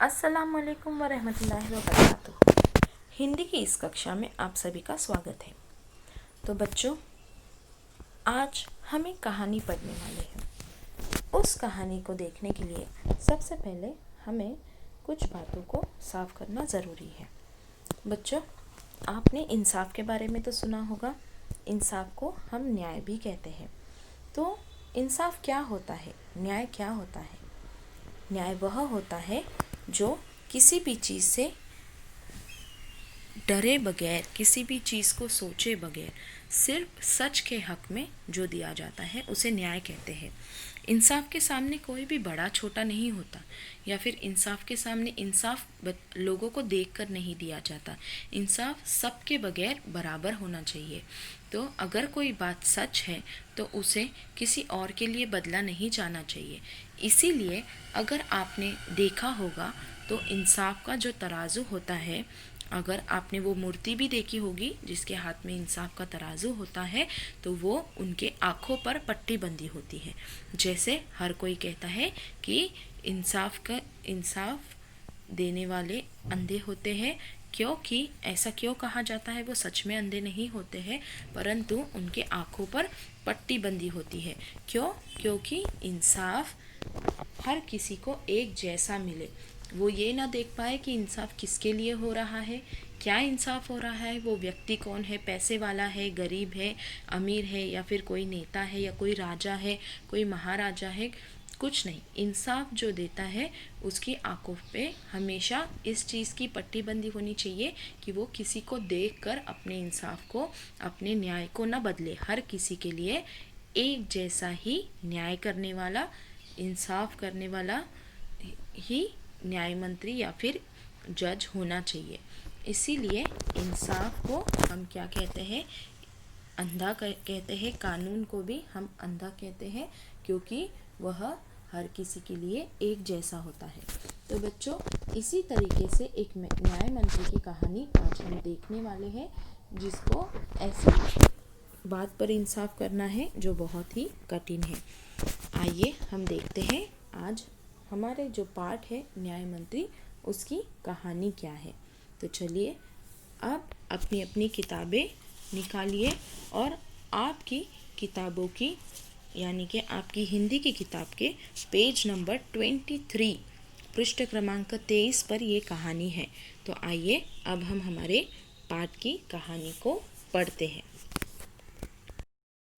अस्सलामुअलैकुम वरहमतुल्लाहि वबरकातुहू। हिंदी की इस कक्षा में आप सभी का स्वागत है। तो बच्चों, आज हम एक कहानी पढ़ने वाले हैं। उस कहानी को देखने के लिए सबसे पहले हमें कुछ बातों को साफ करना ज़रूरी है। बच्चों, आपने इंसाफ के बारे में तो सुना होगा। इंसाफ को हम न्याय भी कहते हैं। तो इंसाफ क्या होता है, न्याय क्या होता है? न्याय वह होता है जो किसी भी चीज़ से डरे बगैर, किसी भी चीज़ को सोचे बगैर सिर्फ सच के हक में जो दिया जाता है उसे न्याय कहते हैं। इंसाफ के सामने कोई भी बड़ा छोटा नहीं होता, या फिर इंसाफ के सामने इंसाफ लोगों को देखकर नहीं दिया जाता। इंसाफ सबके बगैर बराबर होना चाहिए। तो अगर कोई बात सच है तो उसे किसी और के लिए बदला नहीं जाना चाहिए। इसीलिए अगर आपने देखा होगा तो इंसाफ का जो तराजू होता है, अगर आपने वो मूर्ति भी देखी होगी जिसके हाथ में इंसाफ का तराजू होता है, तो वो उनके आँखों पर पट्टी बंधी होती है। जैसे हर कोई कहता है कि इंसाफ देने वाले अंधे होते हैं। क्योंकि ऐसा क्यों कहा जाता है? वो सच में अंधे नहीं होते हैं, परंतु उनके आँखों पर पट्टी बंधी होती है। क्यों? क्योंकि इंसाफ हर किसी को एक जैसा मिले। वो ये ना देख पाए कि इंसाफ किसके लिए हो रहा है, क्या इंसाफ हो रहा है, वो व्यक्ति कौन है, पैसे वाला है, गरीब है, अमीर है, या फिर कोई नेता है, या कोई राजा है, कोई महाराजा है। कुछ नहीं, इंसाफ जो देता है उसकी आंखों पे हमेशा इस चीज़ की पट्टी बंदी होनी चाहिए कि वो किसी को देखकर अपने इंसाफ को, अपने न्याय को न बदले। हर किसी के लिए एक जैसा ही न्याय करने वाला, इंसाफ करने वाला ही न्याय मंत्री या फिर जज होना चाहिए। इसीलिए इंसाफ को हम क्या कहते हैं? अंधा कहते हैं। कानून को भी हम अंधा कहते हैं, क्योंकि वह हर किसी के लिए एक जैसा होता है। तो बच्चों, इसी तरीके से एक न्याय मंत्री की कहानी आज हम देखने वाले हैं, जिसको ऐसी बात पर इंसाफ करना है जो बहुत ही कठिन है। आइए हम देखते हैं आज हमारे जो पाठ है न्याय मंत्री, उसकी कहानी क्या है। तो चलिए आप अपनी अपनी किताबें निकालिए और आपकी किताबों की, यानी कि आपकी हिंदी की किताब के पेज नंबर 23, पृष्ठ क्रमांक 23 पर ये कहानी है। तो आइए अब हम हमारे पाठ की कहानी को पढ़ते हैं।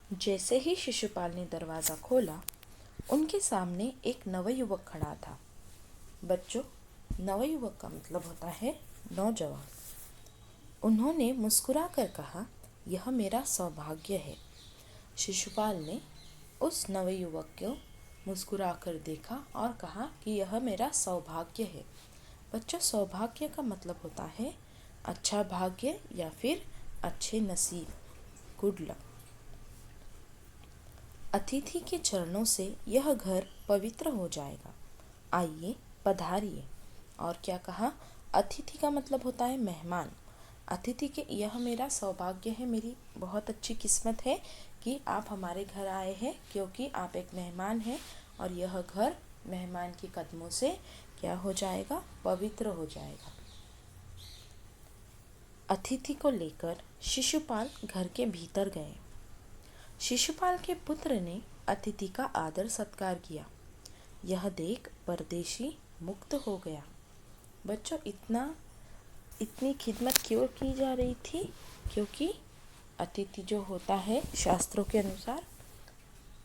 जैसे ही शिशुपाल ने दरवाज़ा खोला, उनके सामने एक नवयुवक खड़ा था। बच्चों, नवयुवक का मतलब होता है नौजवान। उन्होंने मुस्कुराकर कहा, यह मेरा सौभाग्य है। शिशुपाल ने उस नवयुवक को मुस्कुराकर देखा और कहा कि यह मेरा सौभाग्य है। बच्चों, सौभाग्य का मतलब होता है अच्छा भाग्य या फिर अच्छे नसीब, गुड लक। अतिथि के चरणों से यह घर पवित्र हो जाएगा। आइए, पधारिए। और क्या कहा? अतिथि का मतलब होता है मेहमान। अतिथि के यह मेरा सौभाग्य है, मेरी बहुत अच्छी किस्मत है कि आप हमारे घर आए हैं, क्योंकि आप एक मेहमान हैं और यह घर मेहमान के कदमों से क्या हो जाएगा? पवित्र हो जाएगा। अतिथि को लेकर शिशुपाल घर के भीतर गए। शिशुपाल के पुत्र ने अतिथि का आदर सत्कार किया। यह देख परदेशी मुक्त हो गया। बच्चों, इतनी खिदमत क्यों की जा रही थी? क्योंकि अतिथि जो होता है शास्त्रों के अनुसार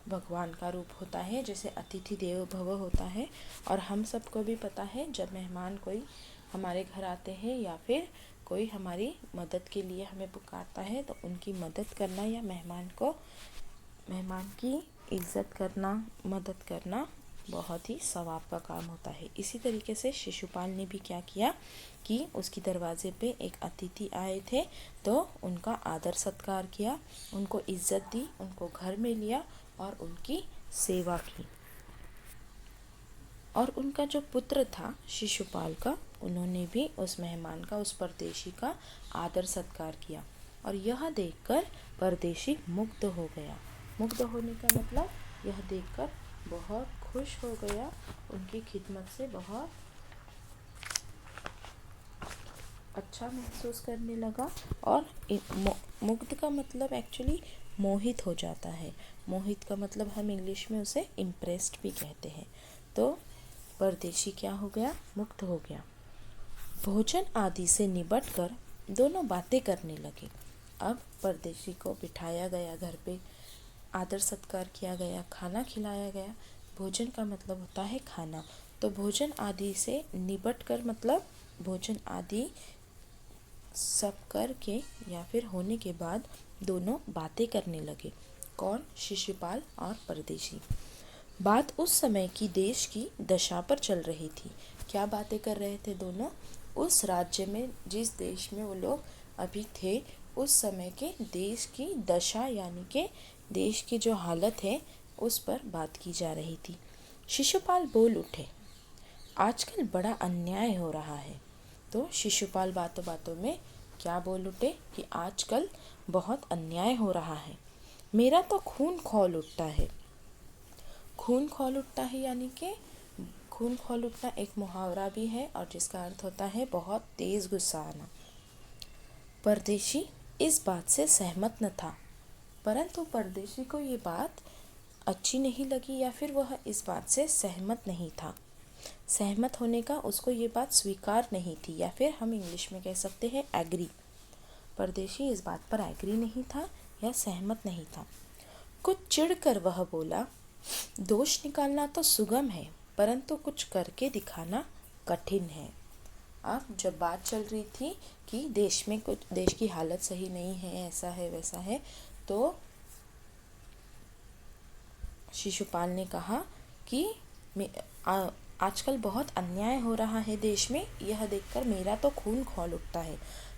भगवान का रूप होता है, जैसे अतिथि देवो भव होता है। और हम सबको भी पता है, जब मेहमान कोई हमारे घर आते हैं या फिर कोई हमारी मदद के लिए हमें पुकारता है, तो उनकी मदद करना या मेहमान की इज्जत करना, मदद करना बहुत ही सवाब का काम होता है। इसी तरीके से शिशुपाल ने भी क्या किया कि उसकी दरवाजे पे एक अतिथि आए थे, तो उनका आदर सत्कार किया, उनको इज्जत दी, उनको घर में लिया और उनकी सेवा की। और उनका जो पुत्र था शिशुपाल का, उन्होंने भी उस मेहमान का, उस परदेशी का आदर सत्कार किया। और यह देखकर परदेशी मुग्ध हो गया। मुग्ध होने का मतलब यह देखकर बहुत खुश हो गया, उनकी खिदमत से बहुत अच्छा महसूस करने लगा। और मुग्ध का मतलब एक्चुअली मोहित हो जाता है। मोहित का मतलब हम इंग्लिश में उसे इम्प्रेस्ड भी कहते हैं। तो परदेशी क्या हो गया? मुग्ध हो गया। भोजन आदि से निबट कर दोनों बातें करने लगे। अब परदेशी को बिठाया गया घर पे, आदर सत्कार किया गया, खाना खिलाया गया। भोजन का मतलब होता है खाना। तो भोजन आदि से निबट कर मतलब भोजन आदि सब करके या फिर होने के बाद दोनों बातें करने लगे। कौन? शिशुपाल और परदेशी। बात उस समय की देश की दशा पर चल रही थी। क्या बातें कर रहे थे दोनों? उस राज्य में, जिस देश में वो लोग अभी थे, उस समय के देश की दशा यानी कि देश की जो हालत है उस पर बात की जा रही थी। शिशुपाल बोल उठे, आजकल बड़ा अन्याय हो रहा है। तो शिशुपाल बातों बातों में क्या बोल उठे कि आजकल बहुत अन्याय हो रहा है। मेरा तो खून खौल उठता है। खून खौल उठता है यानी कि खून खौल उठना एक मुहावरा भी है और जिसका अर्थ होता है बहुत तेज गुस्सा आना। परदेशी इस बात से सहमत न था, परंतु परदेशी को ये बात अच्छी नहीं लगी या फिर वह इस बात से सहमत नहीं था। सहमत होने का उसको ये बात स्वीकार नहीं थी या फिर हम इंग्लिश में कह सकते हैं एग्री। परदेशी इस बात पर एग्री नहीं था या सहमत नहीं था। कुछ चिढ़कर वह बोला, दोष निकालना तो सुगम है परंतु कुछ करके दिखाना कठिन है। अब जब बात चल रही थी कि देश में कुछ, देश की हालत सही नहीं है, ऐसा है वैसा है, तो शिशुपाल ने कहा कि आजकल बहुत अन्याय हो रहा है देश में, यह देखकर मेरा तो खून खौल उठता है।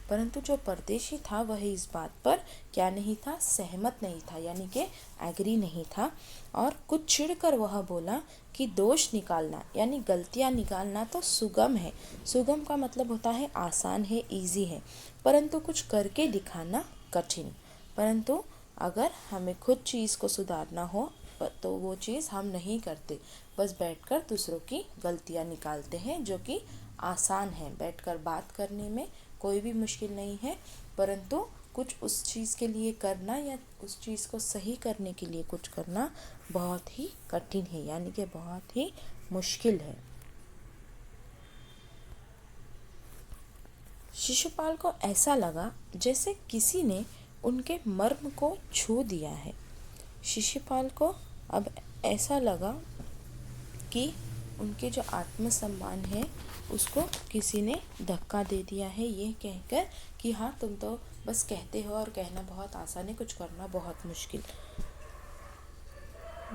परंतु जो परदेशी था वह इस बात पर क्या नहीं था? सहमत नहीं था यानी कि एग्री नहीं था। और कुछ चिढ़कर वह बोला कि दोष निकालना यानी गलतियां निकालना तो सुगम है। सुगम का मतलब होता है आसान है, इजी है, परंतु कुछ करके दिखाना कठिन। परंतु अगर हमें खुद चीज़ को सुधारना हो तो वो चीज़ हम नहीं करते, बस बैठकर दूसरों की गलतियाँ निकालते हैं, जो कि आसान है। बैठकर बात करने में कोई भी मुश्किल नहीं है, परंतु कुछ उस चीज़ के लिए करना या उस चीज़ को सही करने के लिए कुछ करना बहुत ही कठिन है यानी कि बहुत ही मुश्किल है। शिशुपाल को ऐसा लगा जैसे किसी ने उनके मर्म को छू दिया है। शिशुपाल को अब ऐसा लगा कि उनके जो आत्मसम्मान है उसको किसी ने धक्का दे दिया है, ये कहकर कि हाँ तुम तो बस कहते हो और कहना बहुत आसान है, कुछ करना बहुत मुश्किल।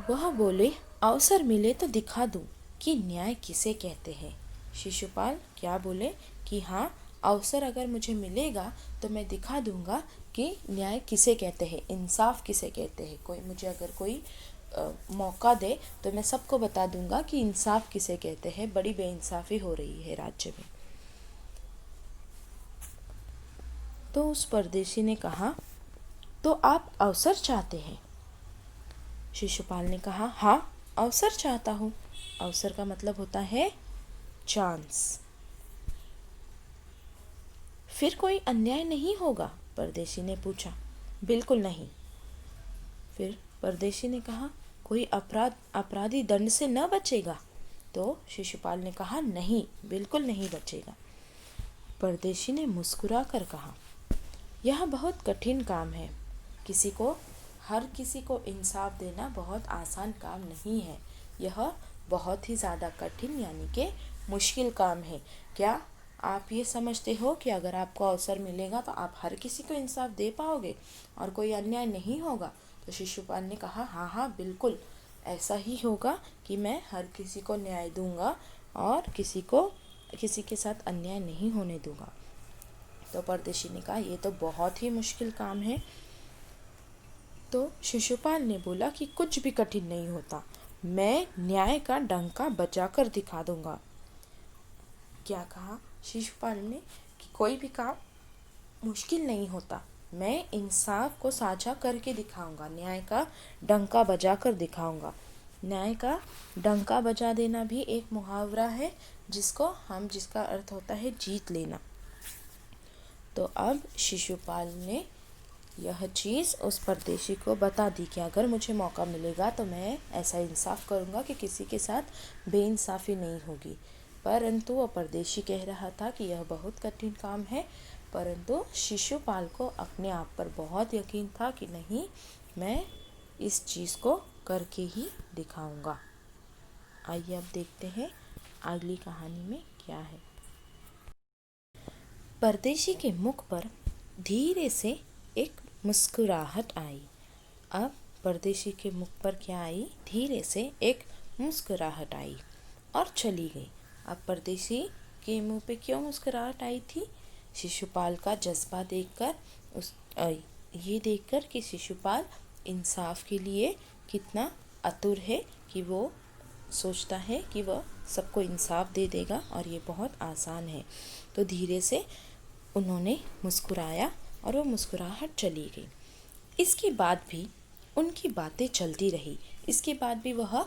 वह बोले, अवसर मिले तो दिखा दूं कि न्याय किसे कहते हैं। शिशुपाल क्या बोले कि हाँ, अवसर अगर मुझे मिलेगा तो मैं दिखा दूंगा कि न्याय किसे कहते हैं, इंसाफ किसे कहते हैं। कोई मुझे अगर कोई मौका दे तो मैं सबको बता दूंगा कि इंसाफ किसे कहते हैं। बड़ी बेइंसाफी हो रही है राज्य में। तो उस परदेशी ने कहा, तो आप अवसर चाहते हैं? शिशुपाल ने कहा, हाँ, अवसर चाहता हूँ। अवसर का मतलब होता है चांस। फिर कोई अन्याय नहीं होगा? परदेशी ने पूछा। बिल्कुल नहीं। फिर परदेशी ने कहा, कोई अपराधी दंड से न बचेगा? तो शिशुपाल ने कहा, नहीं, बिल्कुल नहीं बचेगा। परदेशी ने मुस्कुरा कर कहा, यह बहुत कठिन काम है। हर किसी को इंसाफ देना बहुत आसान काम नहीं है। यह बहुत ही ज़्यादा कठिन यानी कि मुश्किल काम है। क्या आप ये समझते हो कि अगर आपको अवसर मिलेगा तो आप हर किसी को इंसाफ दे पाओगे और कोई अन्याय नहीं होगा? तो शिशुपाल ने कहा, हाँ हाँ, बिल्कुल ऐसा ही होगा कि मैं हर किसी को न्याय दूंगा और किसी के साथ अन्याय नहीं होने दूंगा। तो परदेशी ने कहा, ये तो बहुत ही मुश्किल काम है। तो शिशुपाल ने बोला कि कुछ भी कठिन नहीं होता, मैं न्याय का डंका बजाकर दिखा दूंगा। क्या कहा शिशुपाल ने? कि कोई भी काम मुश्किल नहीं होता, मैं इंसाफ को साझा करके दिखाऊंगा, न्याय का डंका बजाकर दिखाऊंगा। न्याय का डंका बजा देना भी एक मुहावरा है जिसका अर्थ होता है जीत लेना। तो अब शिशुपाल ने यह चीज़ उस परदेशी को बता दी कि अगर मुझे मौका मिलेगा तो मैं ऐसा इंसाफ करूँगा कि किसी के साथ बेइंसाफ़ी नहीं होगी। परंतु वह परदेशी कह रहा था कि यह बहुत कठिन काम है, परंतु शिशुपाल को अपने आप पर बहुत यकीन था कि नहीं, मैं इस चीज़ को करके ही दिखाऊंगा। आइए अब देखते हैं अगली कहानी में क्या है। परदेशी के मुख पर धीरे से एक मुस्कुराहट आई। अब परदेशी के मुख पर क्या आई? धीरे से एक मुस्कुराहट आई और चली गई। अब परदेशी के मुंह पे क्यों मुस्कुराहट आई थी? शिशुपाल का जज्बा देखकर, ये देखकर कि शिशुपाल इंसाफ के लिए कितना आतुर है, कि वो सोचता है कि वह सबको इंसाफ दे देगा और ये बहुत आसान है। तो धीरे से उन्होंने मुस्कुराया और वो मुस्कुराहट चली गई। इसके बाद भी उनकी बातें चलती रही। इसके बाद भी वह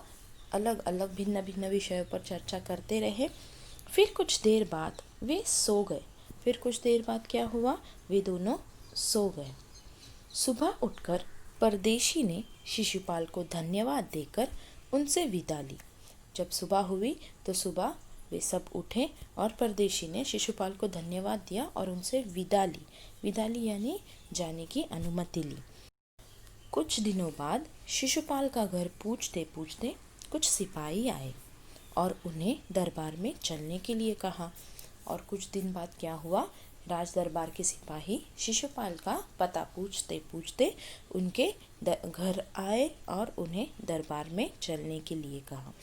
अलग अलग भिन्न भिन्न विषयों पर चर्चा करते रहे। फिर कुछ देर बाद वे सो गए। फिर कुछ देर बाद क्या हुआ? वे दोनों सो गए। सुबह उठकर परदेशी ने शिशुपाल को धन्यवाद देकर उनसे विदा ली। जब सुबह हुई तो सुबह वे सब उठे और परदेशी ने शिशुपाल को धन्यवाद दिया और उनसे विदा ली। विदा ली यानी जाने की अनुमति ली। कुछ दिनों बाद शिशुपाल का घर पूछते पूछते कुछ सिपाही आए और उन्हें दरबार में चलने के लिए कहा। और कुछ दिन बाद क्या हुआ? राज दरबार के सिपाही शिशुपाल का पता पूछते पूछते उनके घर आए और उन्हें दरबार में चलने के लिए कहा।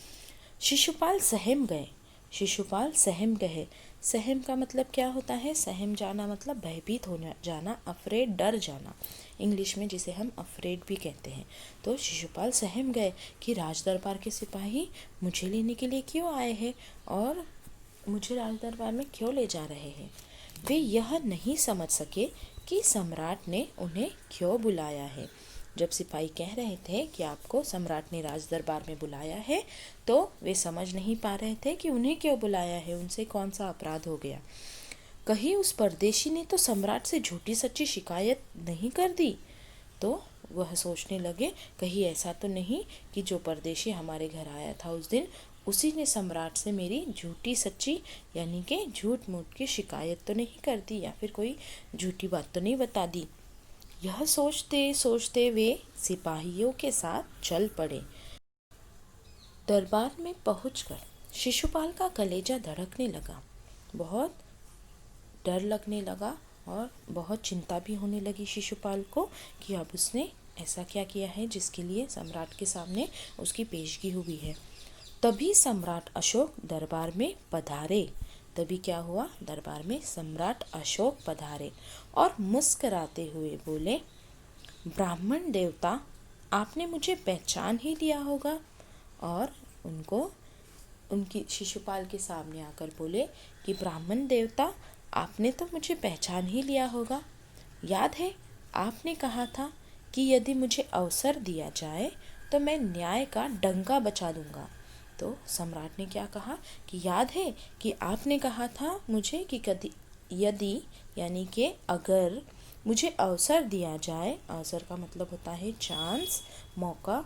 शिशुपाल सहम गए। शिशुपाल सहम गए। सहम का मतलब क्या होता है? सहम जाना मतलब भयभीत होना जाना, अफ्रेड, डर जाना, इंग्लिश में जिसे हम अफ्रेड भी कहते हैं। तो शिशुपाल सहम गए कि राज दरबार के सिपाही मुझे लेने के लिए क्यों आए हैं और मुझे राज दरबार में क्यों ले जा रहे हैं। वे यह नहीं समझ सके कि सम्राट ने उन्हें क्यों बुलाया है। जब सिपाही कह रहे थे कि आपको सम्राट ने राज दरबार में बुलाया है, तो वे समझ नहीं पा रहे थे कि उन्हें क्यों बुलाया है, उनसे कौन सा अपराध हो गया। कहीं उस परदेशी ने तो सम्राट से झूठी सच्ची शिकायत नहीं कर दी। तो वह सोचने लगे कहीं ऐसा तो नहीं कि जो परदेशी हमारे घर आया था उस दिन, उसी ने सम्राट से मेरी झूठी सच्ची यानी कि झूठ मूठ की शिकायत तो नहीं कर दी, या फिर कोई झूठी बात तो नहीं बता दी। यह सोचते सोचते वे सिपाहियों के साथ चल पड़े। दरबार में पहुंचकर शिशुपाल का कलेजा धड़कने लगा। बहुत डर लगने लगा और बहुत चिंता भी होने लगी शिशुपाल को कि अब उसने ऐसा क्या किया है जिसके लिए सम्राट के सामने उसकी पेशगी हुई है। तभी सम्राट अशोक दरबार में पधारे। तभी क्या हुआ? दरबार में सम्राट अशोक पधारे और मुस्कराते हुए बोले, ब्राह्मण देवता, आपने मुझे पहचान ही लिया होगा। और उनकी शिशुपाल के सामने आकर बोले कि ब्राह्मण देवता, आपने तो मुझे पहचान ही लिया होगा। याद है आपने कहा था कि यदि मुझे अवसर दिया जाए तो मैं न्याय का डंका बजा दूंगा। तो सम्राट ने क्या कहा कि याद है कि आपने कहा था मुझे कि यदि यानी कि अगर मुझे अवसर दिया जाए, अवसर का मतलब होता है चांस, मौका,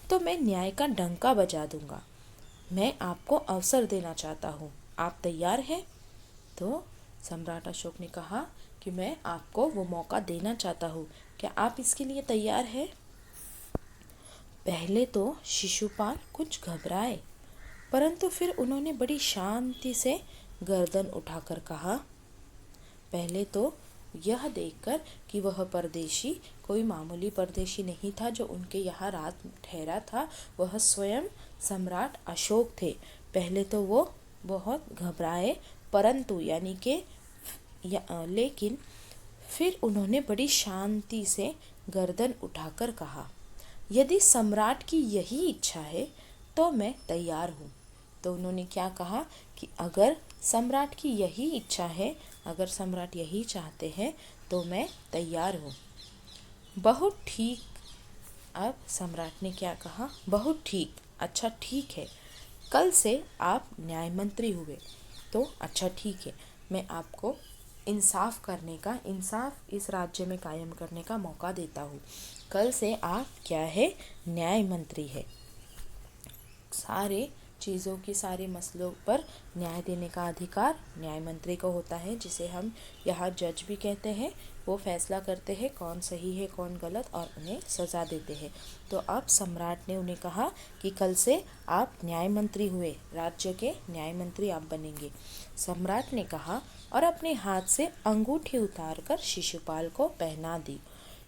तो मैं न्याय का डंका बजा दूंगा। मैं आपको अवसर देना चाहता हूँ, आप तैयार हैं? तो सम्राट अशोक ने कहा कि मैं आपको वो मौका देना चाहता हूँ, क्या आप इसके लिए तैयार हैं? पहले तो शिशुपाल कुछ घबराए, परंतु फिर उन्होंने बड़ी शांति से गर्दन उठाकर कहा, पहले तो यह देखकर कि वह परदेशी कोई मामूली परदेशी नहीं था जो उनके यहाँ रात ठहरा था, वह स्वयं सम्राट अशोक थे। पहले तो वो बहुत घबराए, परंतु यानी कि लेकिन फिर उन्होंने बड़ी शांति से गर्दन उठाकर कहा, यदि सम्राट की यही इच्छा है तो मैं तैयार हूँ। तो उन्होंने क्या कहा कि अगर सम्राट की यही इच्छा है, अगर सम्राट यही चाहते हैं तो मैं तैयार हूँ। बहुत ठीक। अब सम्राट ने क्या कहा? बहुत ठीक, अच्छा ठीक है, कल से आप न्याय मंत्री हुए तो अच्छा ठीक है, मैं आपको इंसाफ करने का, इंसाफ इस राज्य में कायम करने का मौका देता हूँ। कल से आप क्या है, न्याय मंत्री है। सारे चीज़ों की, सारे मसलों पर न्याय देने का अधिकार न्याय मंत्री को होता है, जिसे हम यहाँ जज भी कहते हैं। वो फैसला करते हैं कौन सही है कौन गलत, और उन्हें सज़ा देते हैं। तो अब सम्राट ने उन्हें कहा कि कल से आप न्याय मंत्री हुए, राज्य के न्याय मंत्री आप बनेंगे। सम्राट ने कहा और अपने हाथ से अंगूठी उतारकर शिशुपाल को पहना दी।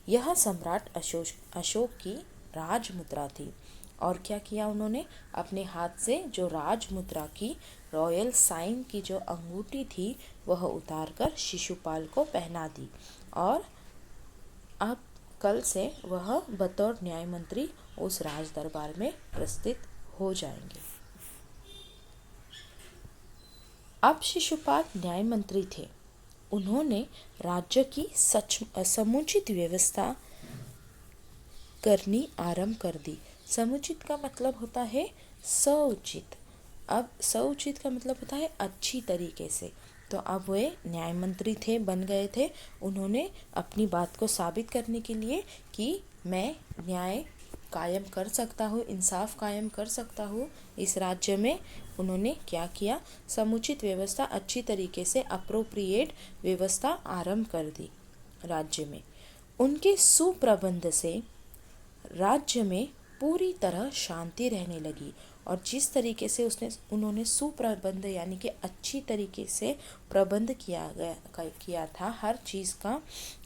यह सम्राट अशोक की राज मुद्रा थी। और क्या किया उन्होंने, अपने हाथ से जो राज मुद्रा की, रॉयल साइन की जो अंगूठी थी, वह उतारकर शिशुपाल को पहना दी। और अब कल से वह बतौर न्याय मंत्री उस राज दरबार में प्रस्थित हो जाएंगे। अब शिशुपाल न्याय मंत्री थे। उन्होंने राज्य की समुचित व्यवस्था करनी आरंभ कर दी। समुचित का मतलब होता है सउचित। अब सउचित का मतलब होता है अच्छी तरीके से। तो अब वे न्याय मंत्री थे, बन गए थे। उन्होंने अपनी बात को साबित करने के लिए कि मैं न्याय कायम कर सकता हूँ, इंसाफ कायम कर सकता हूँ इस राज्य में, उन्होंने क्या किया, समुचित व्यवस्था, अच्छी तरीके से अप्रोप्रिएट व्यवस्था आरंभ कर दी राज्य में। उनके सुप्रबंध से राज्य में पूरी तरह शांति रहने लगी। और जिस तरीके से उन्होंने सुप्रबंध यानी कि अच्छी तरीके से प्रबंध किया था हर चीज़ का,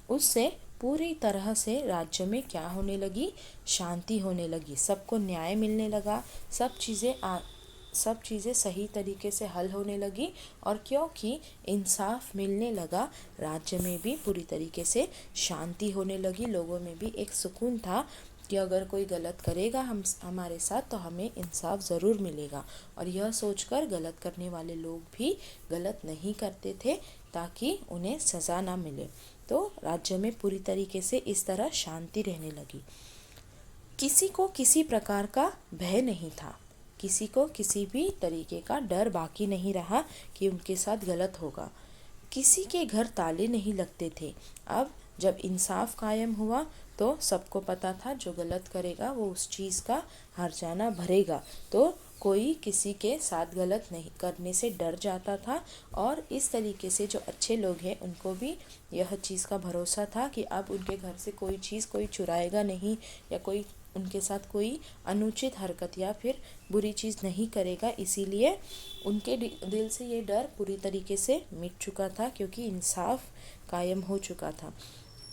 उससे पूरी तरह से राज्य में क्या होने लगी, शांति होने लगी। सबको न्याय मिलने लगा, सब चीज़ें सही तरीके से हल होने लगी। और क्योंकि इंसाफ मिलने लगा, राज्य में भी पूरी तरीके से शांति होने लगी। लोगों में भी एक सुकून था कि अगर कोई गलत करेगा हमारे साथ तो हमें इंसाफ ज़रूर मिलेगा। और यह सोचकर गलत करने वाले लोग भी गलत नहीं करते थे ताकि उन्हें सज़ा ना मिले। तो राज्य में पूरी तरीके से इस तरह शांति रहने लगी। किसी को किसी प्रकार का भय नहीं था, किसी को किसी भी तरीके का डर बाकी नहीं रहा कि उनके साथ गलत होगा। किसी के घर ताले नहीं लगते थे। अब जब इंसाफ कायम हुआ तो सबको पता था जो गलत करेगा वो उस चीज़ का हर्जाना भरेगा। तो कोई किसी के साथ गलत नहीं करने से डर जाता था। और इस तरीके से जो अच्छे लोग हैं उनको भी यह चीज़ का भरोसा था कि अब उनके घर से कोई चीज़ कोई चुराएगा नहीं, या कोई उनके साथ कोई अनुचित हरकत या फिर बुरी चीज़ नहीं करेगा। इसीलिए उनके दिल से ये डर पूरी तरीके से मिट चुका था, क्योंकि इंसाफ कायम हो चुका था।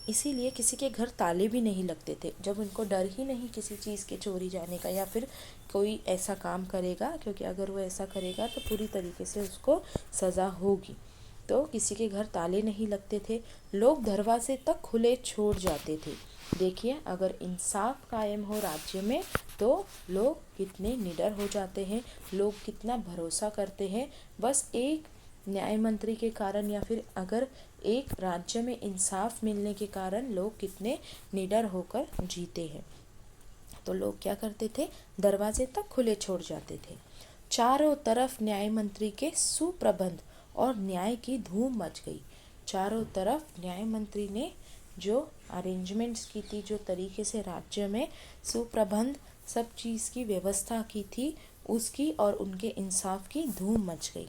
इसीलिए किसी के घर ताले भी नहीं लगते थे, जब उनको डर ही नहीं किसी चीज़ के चोरी जाने का या फिर कोई ऐसा काम करेगा, क्योंकि अगर वो ऐसा करेगा तो पूरी तरीके से उसको सज़ा होगी। तो किसी के घर ताले नहीं लगते थे, लोग दरवाजे तक खुले छोड़ जाते थे। देखिए, अगर इंसाफ कायम हो राज्य में तो लोग कितने निडर हो जाते हैं, लोग कितना भरोसा करते हैं। बस एक न्याय मंत्री के कारण या फिर अगर एक राज्य में इंसाफ मिलने के कारण लोग कितने निडर होकर जीते हैं। तो लोग क्या करते थे, दरवाजे तक खुले छोड़ जाते थे। चारों तरफ न्याय मंत्री के सुप्रबंध और न्याय की धूम मच गई। चारों तरफ न्याय मंत्री ने जो अरेंजमेंट्स की थी, जो तरीके से राज्य में सुप्रबंध सब चीज़ की व्यवस्था की थी, उसकी और उनके इंसाफ की धूम मच गई।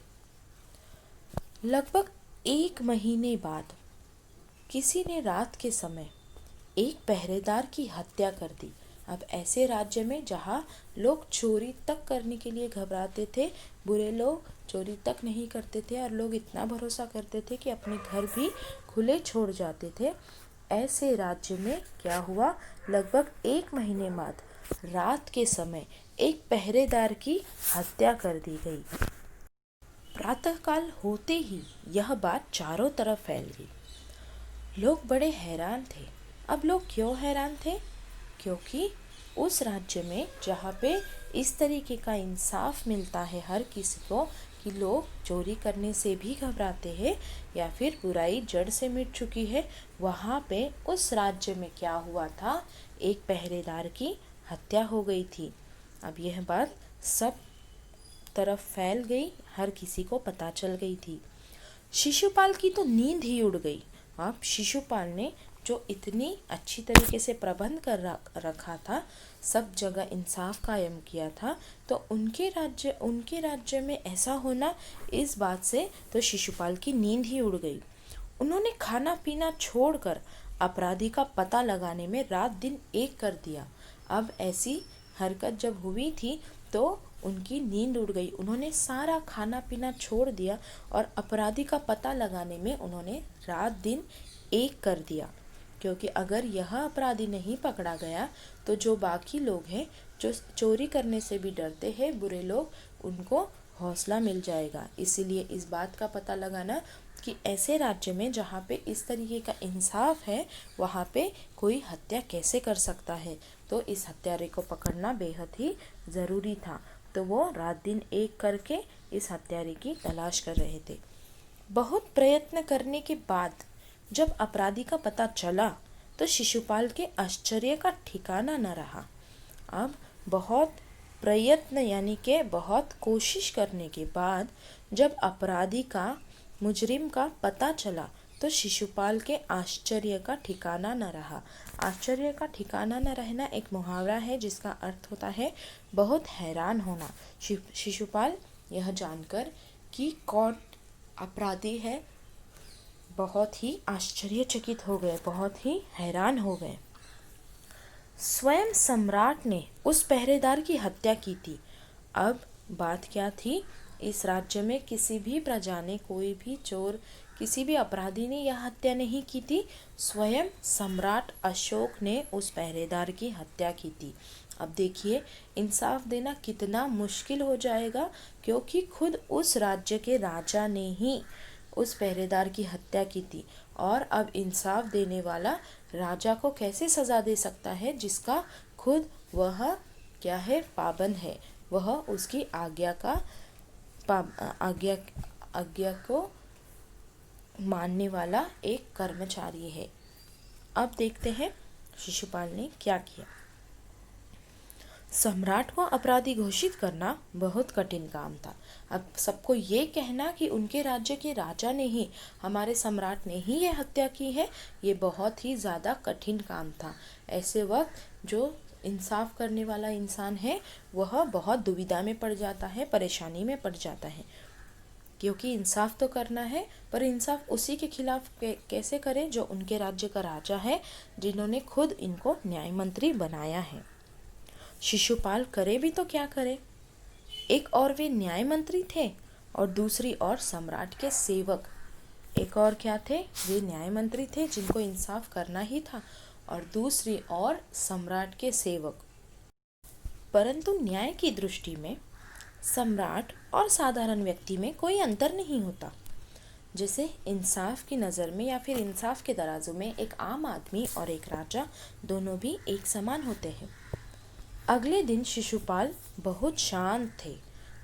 लगभग 1 महीने बाद किसी ने रात के समय एक पहरेदार की हत्या कर दी। अब ऐसे राज्य में जहाँ लोग चोरी तक करने के लिए घबराते थे, बुरे लोग चोरी तक नहीं करते थे और लोग इतना भरोसा करते थे कि अपने घर भी खुले छोड़ जाते थे, ऐसे राज्य में क्या हुआ, लगभग 1 महीने बाद रात के समय एक पहरेदार की हत्या कर दी गई। प्रातःकाल होते ही यह बात चारों तरफ फैल गई। लोग बड़े हैरान थे। अब लोग क्यों हैरान थे? क्योंकि उस राज्य में जहाँ पे इस तरीके का इंसाफ मिलता है हर किसी को कि लोग चोरी करने से भी घबराते हैं या फिर बुराई जड़ से मिट चुकी है, वहाँ पे उस राज्य में क्या हुआ था, एक पहरेदार की हत्या हो गई थी। अब यह बात सब तरफ फैल गई, हर किसी को पता चल गई थी। शिशुपाल की तो नींद ही उड़ गई। अब शिशुपाल ने जो इतनी अच्छी तरीके से प्रबंध कर रखा था, सब जगह इंसाफ कायम किया था, तो उनके राज्य में ऐसा होना, इस बात से तो शिशुपाल की नींद ही उड़ गई। उन्होंने खाना पीना छोड़कर अपराधी का पता लगाने में रात दिन एक कर दिया। अब ऐसी हरकत जब हुई थी तो उनकी नींद उड़ गई। उन्होंने सारा खाना पीना छोड़ दिया और अपराधी का पता लगाने में उन्होंने रात दिन एक कर दिया, क्योंकि अगर यह अपराधी नहीं पकड़ा गया तो जो बाकी लोग हैं, जो चोरी करने से भी डरते हैं बुरे लोग, उनको हौसला मिल जाएगा। इसीलिए इस बात का पता लगाना कि ऐसे राज्य में जहाँ पे इस तरीके का इंसाफ है, वहाँ पे कोई हत्या कैसे कर सकता है, तो इस हत्यारे को पकड़ना बेहद ही ज़रूरी था। तो वो रात दिन एक करके इस हत्यारे की तलाश कर रहे थे। बहुत प्रयत्न करने के बाद जब अपराधी का पता चला तो शिशुपाल के आश्चर्य का ठिकाना न रहा। अब बहुत प्रयत्न यानी कि बहुत कोशिश करने के बाद जब अपराधी का, मुजरिम का पता चला तो शिशुपाल के आश्चर्य का ठिकाना न रहा। आश्चर्य का ठिकाना न रहना एक मुहावरा है जिसका अर्थ होता है बहुत हैरान होना। शिशुपाल यह जानकर कि कौन अपराधी है बहुत ही आश्चर्यचकित हो गए, बहुत ही हैरान हो गए। स्वयं सम्राट ने उस पहरेदार की हत्या की थी। अब बात क्या थी, इस राज्य में किसी भी प्रजा ने, कोई भी चोर, किसी भी अपराधी ने यह हत्या नहीं की थी। स्वयं सम्राट अशोक ने उस पहरेदार की हत्या की थी। अब देखिए इंसाफ देना कितना मुश्किल हो जाएगा, क्योंकि खुद उस राज्य के राजा ने ही उस पहरेदार की हत्या की थी। और अब इंसाफ देने वाला राजा को कैसे सज़ा दे सकता है जिसका खुद वह क्या है, पाबंद है, वह उसकी आज्ञा को मानने वाला एक कर्मचारी है। अब देखते हैं शिशुपाल ने क्या किया। सम्राट को अपराधी घोषित करना बहुत कठिन काम था। अब सबको ये कहना कि उनके राज्य के राजा ने ही, हमारे सम्राट ने ही ये हत्या की है, ये बहुत ही ज़्यादा कठिन काम था। ऐसे वक्त जो इंसाफ करने वाला इंसान है वह बहुत दुविधा में पड़ जाता है, परेशानी में पड़ जाता है, क्योंकि इंसाफ तो करना है, पर इंसाफ उसी के खिलाफ कैसे करें जो उनके राज्य का राजा है, जिन्होंने खुद इनको न्याय मंत्री बनाया है। शिशुपाल करे भी तो क्या करे, एक और वे न्याय मंत्री थे और दूसरी ओर सम्राट के सेवक। एक और क्या थे, वे न्याय मंत्री थे जिनको इंसाफ करना ही था, और दूसरी ओर सम्राट के सेवक। परंतु न्याय की दृष्टि में सम्राट और साधारण व्यक्ति में कोई अंतर नहीं होता। जैसे इंसाफ की नज़र में या फिर इंसाफ के तराजू में एक आम आदमी और एक राजा दोनों भी एक समान होते हैं। अगले दिन शिशुपाल बहुत शांत थे।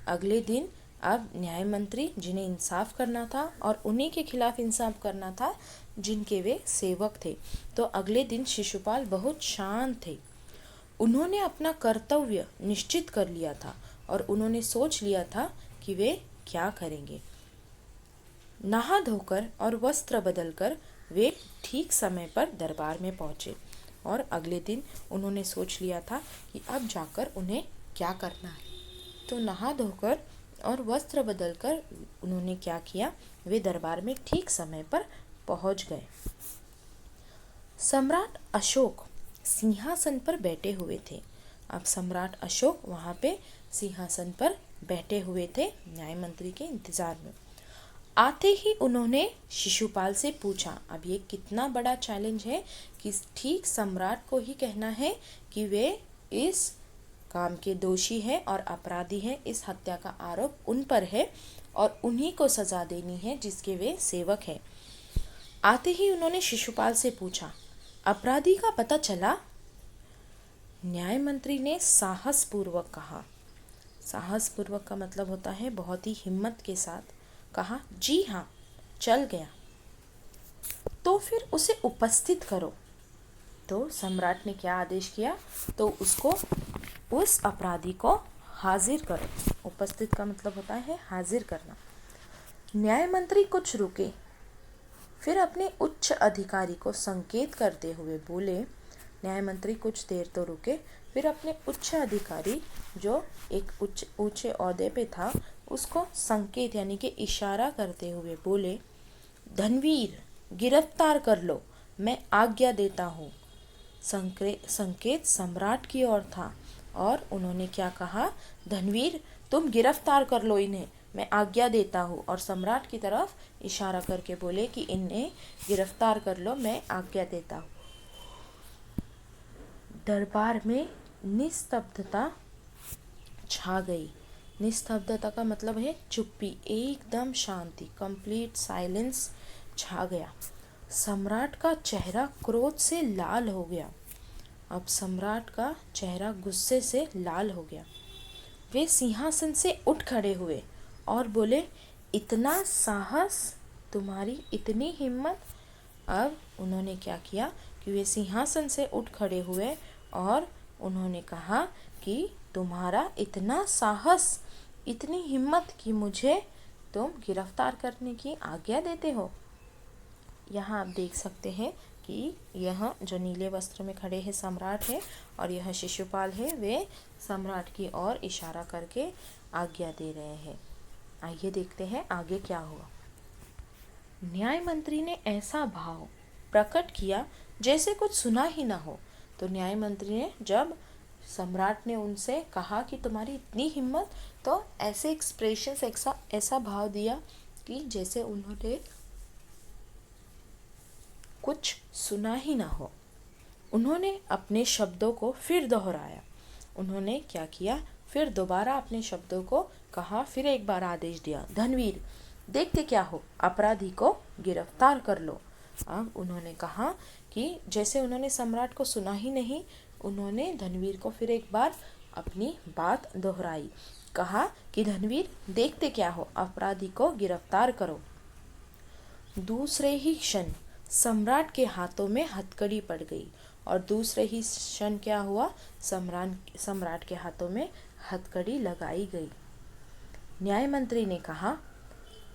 अगले दिन अब न्याय मंत्री जिन्हें इंसाफ करना था और उन्हीं के खिलाफ इंसाफ करना था जिनके वे सेवक थे, तो अगले दिन शिशुपाल बहुत शांत थे। उन्होंने अपना कर्तव्य निश्चित कर लिया था और उन्होंने सोच लिया था कि वे क्या करेंगे। नहा धोकर और वस्त्र बदलकर वे ठीक समय पर दरबार में पहुँचे और अगले दिन उन्होंने सोच लिया था कि अब जाकर उन्हें क्या करना है। तो नहा धोकर और वस्त्र बदलकर उन्होंने क्या किया, वे दरबार में ठीक समय पर पहुंच गए। सम्राट अशोक सिंहासन पर बैठे हुए थे। अब सम्राट अशोक वहाँ पे सिंहासन पर बैठे हुए थे न्याय मंत्री के इंतज़ार में। आते ही उन्होंने शिशुपाल से पूछा, अब ये कितना बड़ा चैलेंज है कि ठीक सम्राट को ही कहना है कि वे इस काम के दोषी हैं और अपराधी हैं, इस हत्या का आरोप उन पर है और उन्हीं को सज़ा देनी है जिसके वे सेवक हैं। आते ही उन्होंने शिशुपाल से पूछा, अपराधी का पता चला? न्याय मंत्री ने साहसपूर्वक कहा। साहसपूर्वक का मतलब होता है बहुत ही हिम्मत के साथ कहा, जी हाँ, चल गया। तो फिर उसे उपस्थित करो। तो सम्राट ने क्या आदेश किया, तो उस अपराधी को हाजिर करो। उपस्थित का मतलब होता है हाजिर करना। न्याय मंत्री कुछ रुके, फिर अपने उच्च अधिकारी को संकेत करते हुए बोले। न्याय मंत्री कुछ देर तो रुके, फिर अपने उच्च अधिकारी जो एक ऊंचे ओहदे पे था उसको संकेत यानी कि इशारा करते हुए बोले, धनवीर गिरफ्तार कर लो, मैं आज्ञा देता हूँ। संकेत सम्राट की ओर था और उन्होंने क्या कहा, धनवीर तुम गिरफ्तार कर लो इन्हें, मैं आज्ञा देता हूँ। और सम्राट की तरफ इशारा करके बोले कि इन्हें गिरफ्तार कर लो, मैं आज्ञा देता हूँ। दरबार में निस्तब्धता छा गई। निस्तब्धता का मतलब है चुप्पी, एकदम शांति, कंप्लीट साइलेंस छा गया। सम्राट का चेहरा क्रोध से लाल हो गया। अब सम्राट का चेहरा गुस्से से लाल हो गया। वे सिंहासन से उठ खड़े हुए और बोले, इतना साहस, तुम्हारी इतनी हिम्मत। अब उन्होंने क्या किया कि वे सिंहासन से उठ खड़े हुए और उन्होंने कहा कि तुम्हारा इतना साहस, इतनी हिम्मत कि मुझे तुम गिरफ्तार करने की आज्ञा देते हो। यहाँ आप देख सकते हैं कि यह जो नीले वस्त्र में खड़े हैं सम्राट है और यह शिशुपाल है, वे सम्राट की ओर इशारा करके आज्ञा दे रहे हैं। आइए देखते हैं आगे क्या हुआ। न्याय मंत्री ने ऐसा भाव प्रकट किया जैसे कुछ सुना ही ना हो। तो न्याय मंत्री ने, जब सम्राट ने उनसे कहा कि तुम्हारी इतनी हिम्मत, तो ऐसे एक्सप्रेशंस, ऐसा भाव दिया कि जैसे उन्होंने कुछ सुना ही ना हो। उन्होंने अपने शब्दों को फिर दोहराया। उन्होंने क्या किया, फिर दोबारा अपने शब्दों को कहा, फिर एक बार आदेश दिया, धनवीर देखते क्या हो, अपराधी को गिरफ्तार कर लो। अब उन्होंने कहा कि जैसे उन्होंने सम्राट को सुना ही नहीं, उन्होंने धनवीर को फिर एक बार अपनी बात दोहराई। कहा कि धनवीर देखते क्या हो, अपराधी को गिरफ्तार करो। दूसरे ही क्षण सम्राट के हाथों में हथकड़ी पड़ गई और दूसरे ही क्षण क्या हुआ, सम्राट के हाथों में हथकड़ी लगाई गई। न्याय मंत्री ने कहा,